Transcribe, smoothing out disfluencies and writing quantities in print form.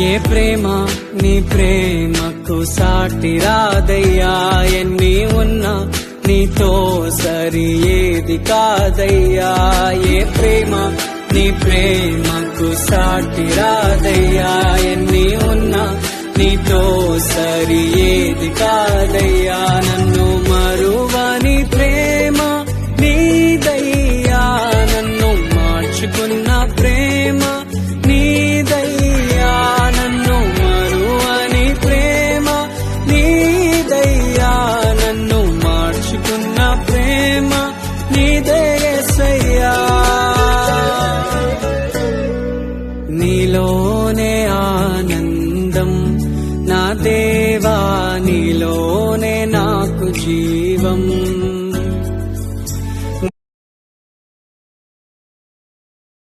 ఏ ప్రేమ నీ ప్రేమకు సాటి రాదయ్యా, ఎన్ని ఉన్నా నీతో సరి ఏది కాదయ్యా. ఏ ప్రేమ నీ ప్రేమకు సాటి రాదయ్యా, ఎన్ని ఉన్నా నీతో సరి ఏది కాదయ్యా. నన్ను మరువని ప్రేమ నీదయ్యా, నన్ను మార్చుకున్న ప్రేమ నీదయ్యా. నన్ను మరువని ప్రేమ నీదయ్యా, నన్ను మార్చుకున్న ప్రేమ నీదయ్యా. నీలోనే ఆనందం నా దేవా, నీలోనే నాకు జీవం.